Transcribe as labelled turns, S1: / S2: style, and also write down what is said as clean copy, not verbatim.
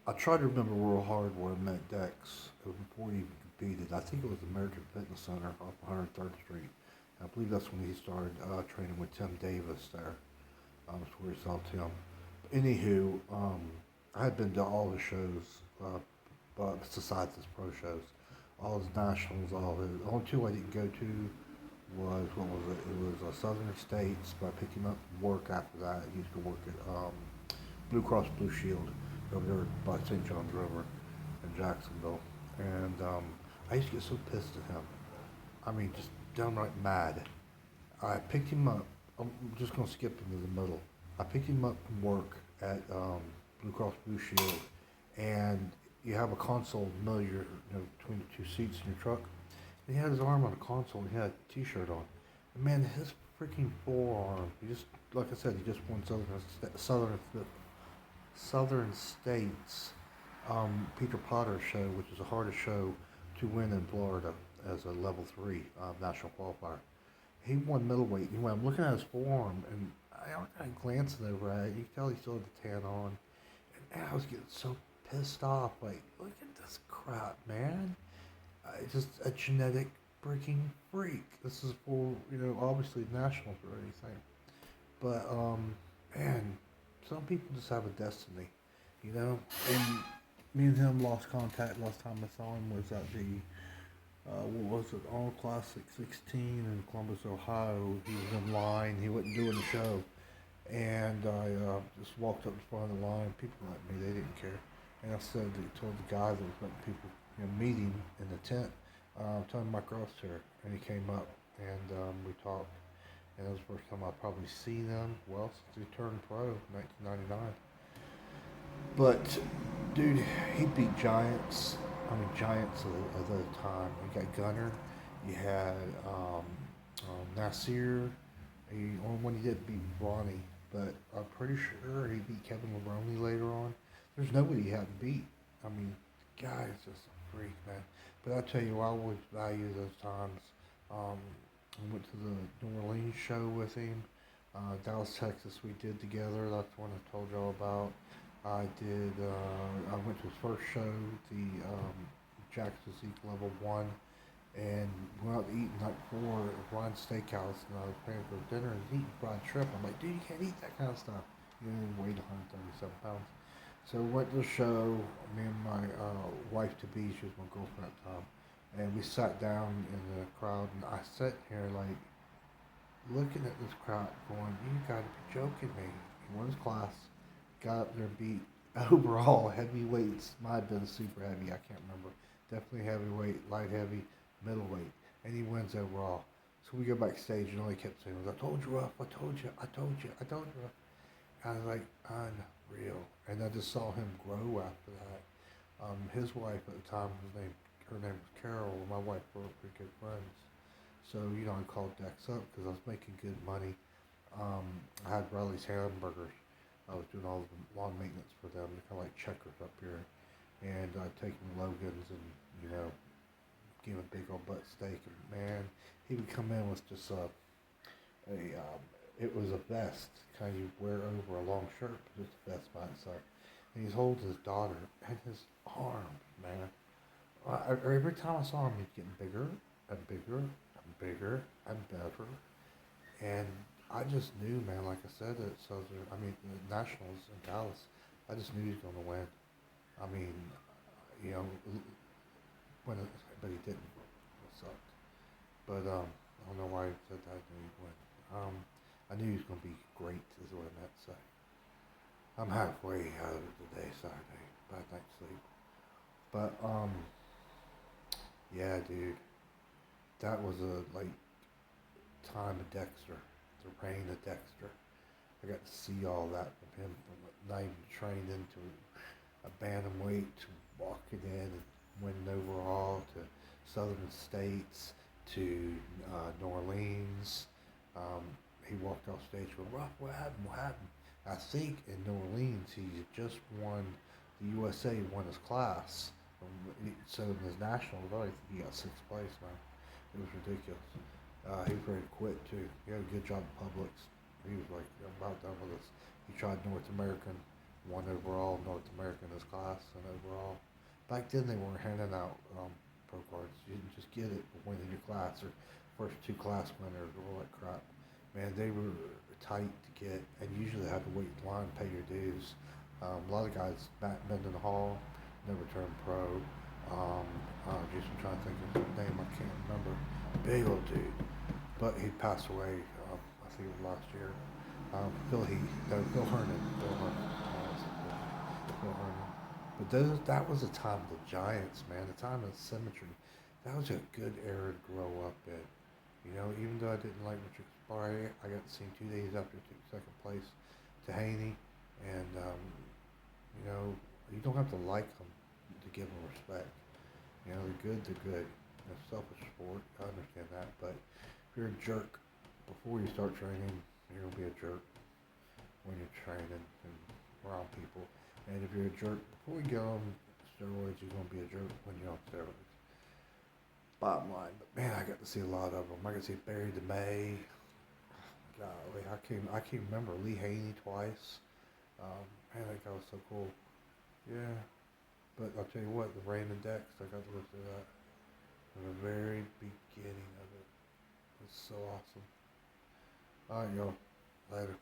S1: I tried to remember real hard where I met Dex. It was before he even competed. I think it was American Fitness Center off 103rd Street. I believe that's when he started training with Tim Davis there. That's where he saw Tim. Anywho, I had been to all his shows, but besides his pro shows, all his nationals, all his. The only two I didn't go to was what was it? It was Southern States. But I picked him up from work after that. He used to work at Blue Cross Blue Shield over there by St. John's River in Jacksonville, and I used to get so pissed at him. I mean, just downright mad. I picked him up. I'm just gonna skip into the middle. I picked him up from work at Blue Cross Blue Shield, and you have a console in the middle of between the two seats in your truck. And he had his arm on the console, and he had a T-shirt on. And man, his freaking forearm. He just, like I said, he just won Southern States Peter Potter show, which is the hardest show to win in Florida as a level three national qualifier. He won middleweight. Anyway, I'm looking at his forearm, and I glancing over at it. You can tell he still had the tan on, and I was getting so pissed off. Like, look at this crap, man. It's just a genetic freaking freak. This is for obviously nationals or anything, but man, some people just have a destiny, you know. And me and him lost contact. Last time I saw him was at the what was it, All Classic 16 in Columbus, Ohio. He was in line. He wasn't doing the show. And I just walked up in front of the line. People like me, they didn't care. And I said, told the guy that was letting people meet him in the tent, tell him my crosshair. And he came up and we talked. And that was the first time I'd probably seen him, well, since he turned pro in 1999. But, dude, he beat giants. I mean, giants of the time. You got Gunner. You had Nasir. Only one he did beat Ronnie. But I'm pretty sure he beat Kevin Levrone later on. There's nobody he hadn't beat. I mean, guy is just a freak, man. But I tell you, I always value those times. I went to the New Orleans show with him. Dallas, Texas, we did together. That's the one I told y'all about. I did. I went to his first show, the Jack's Physique Level One, and went out to eat the night before at Ron's Steakhouse, and I was paying for dinner and eating fried shrimp. I'm like, dude, you can't eat that kind of stuff. You know, he weighed 137 pounds. So we went to the show. Me and my wife to be, she was my girlfriend at the time, and we sat down in the crowd, and I sat here like looking at this crowd, going, "You got to be joking me." He won his class, got up there and beat overall heavyweights. Might have been super heavy, I can't remember. Definitely heavyweight, light heavy, middleweight, and he wins overall. So we go backstage, and all he kept saying was, "I told you, Ruff. I told you. I told you. I told you." I was like, unreal. And I just saw him grow after that. His wife at the time, her name was Carol. My wife were pretty good friends. So, I called Dex up because I was making good money. I had Riley's Hamburgers. I was doing all the lawn maintenance for them. They're kind of like checkers up here. And I'd taken Logan's and, give him a big old butt steak. And man, he would come in with just it was a vest, kind of you wear over a long shirt, but just a vest by itself. And he's holding his daughter, and his arms, man. Every time I saw him, he's getting bigger and bigger and bigger and better. And I just knew, man, like I said, the Nationals in Dallas, I just knew he was going to win. I mean, you know, when it, but he didn't. It sucked. But I don't know why he said that. I knew he'd win. I knew he was going to be great, is what I meant to say. I'm halfway out of it today, Saturday. Bad night's sleep. But, yeah, dude. That was a, time of Dexter. The reign of Dexter. I got to see all that from him, from not even trained into a bantamweight to walking in and winning overall to Southern States to New Orleans. He walked off stage with, "Ruff, what happened? What happened?" I think in New Orleans he had just won, the USA won his class. So in his nationals, I think he got sixth place, man. It was ridiculous. He was ready to quit too. He had a good job at Publix. He was like, "I'm about done with this." He tried North American, won overall North American in his class and overall. Back then they weren't handing out pro cards. You didn't just get it for winning your class or first two class winners or all that crap. Man, they were tight to get, and usually had to wait in line, pay your dues. A lot of guys, Matt Menden Hall, never turned pro. Just I'm trying to think of his name, I can't remember. Big old dude, but he passed away. I think it was last year. Phil Hernan. Phil Hernan. But that was the time of the Giants, man. The time of symmetry. That was a good era to grow up in. You know, even though I didn't like Richard Sparry, I got to see him 2 days after he took second place to Haney. And, you know, you don't have to like them to give them respect. You know, they're good, they're good. It's a selfish sport, I understand that. But if you're a jerk before you start training, you're going to be a jerk when you're training and around people. And if you're a jerk before you get on steroids, you're going to be a jerk when you're on steroids. Bottom line. But man, I got to see a lot of them. I got to see Barry DeMay. Golly, I can't remember Lee Haney twice. Man, that guy was so cool. Yeah. But I'll tell you what, the Raymond Dex, I got to look through that from the very beginning of it. It's so awesome. Alright, y'all. Later.